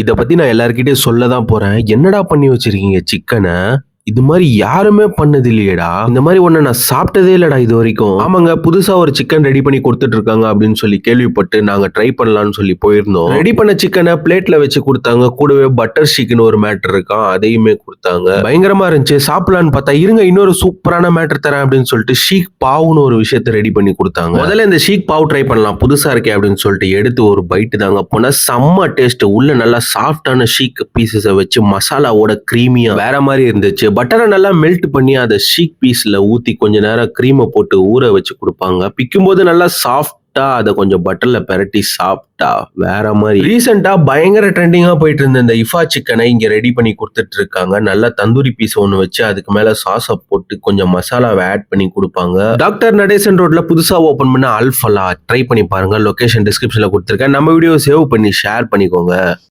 இத பத்தி நான் எல்லார்கிட்டயும் சொல்ல தான் போறேன். என்னடா பண்ணி வச்சிருக்கீங்க சிக்கன? இது மாரி யாருமே பண்ணது இல்லையேடா! இந்த மாரி ஒண்ண நான் சாப்பிட்டதே இல்லடா இதுவரைக்கும். ஆமாங்க, புதுசா ஒரு சிக்கன் ரெடி பண்ணி குடுத்துட்டு இருக்காங்க அப்படின்னு சொல்லி கேள்விப்பட்டு நாங்க ட்ரை பண்ணலாம்னு சொல்லி போயிருந்தோம். ரெடி பண்ண சிக்கன பிளேட்ல வச்சு குடுத்தாங்க. கூடவே பட்டர் ஷீக்ன்னு ஒரு மேட்டர் இருக்காம். அதையுமே குடுத்தாங்க. பயங்கரமா இருந்துச்சு. சாப்பிடலான்னு பார்த்தா, இருங்க இன்னொரு சூப்பரான மேட்டர் தரேன் அப்படின்னு சொல்லிட்டு ஷீக் பாவ்ன்னு ஒரு விஷயத்த ரெடி பண்ணி குடுத்தாங்க. முதல்ல இந்த ஷீக் பாவ் ட்ரை பண்ணலாம். புதுசா இருக்கே அப்படின்னு சொல்லிட்டு எடுத்து ஒரு பைட் தாங்க போனா செம்ம டேஸ்ட். உள்ள நல்லா சாஃப்ட்டான ஷீக் பீஸஸ வச்சு மசாலாவோட கிரீமியா வேற மாரி இருந்துச்சு. பட்டரை நல்லா மெல்ட் பண்ணி அதை ஷீக் பீஸ்ல ஊத்தி கொஞ்ச நேரம் கிரீமை போட்டு ஊற வச்சு கொடுப்பாங்க. பிக்கும்போது நல்லா சாஃப்டா அதை கொஞ்சம் பட்டர்ல பெரட்டி சாப்பிட்டா வேற மாதிரி. ரீசெண்டா பயங்கர ட்ரெண்டிங்கா போயிட்டு இருந்த இந்த இஃபா சிக்கனை இங்க ரெடி பண்ணி கொடுத்துட்டு இருக்காங்க. நல்லா தந்தூரி பீஸ் ஒன்று வச்சு அதுக்கு மேல சாஸை போட்டு கொஞ்சம் மசாலாவை ஆட் பண்ணி கொடுப்பாங்க. டாக்டர் நடேசன் ரோட்ல புதுசா ஓபன் பண்ண அல்ஃபலா ட்ரை பண்ணி பாருங்க. லொகேஷன் டிஸ்கிரிப்ஷன்ல கொடுத்துருக்கேன். நம்ம வீடியோ சேவ் பண்ணி ஷேர் பண்ணிக்கோங்க.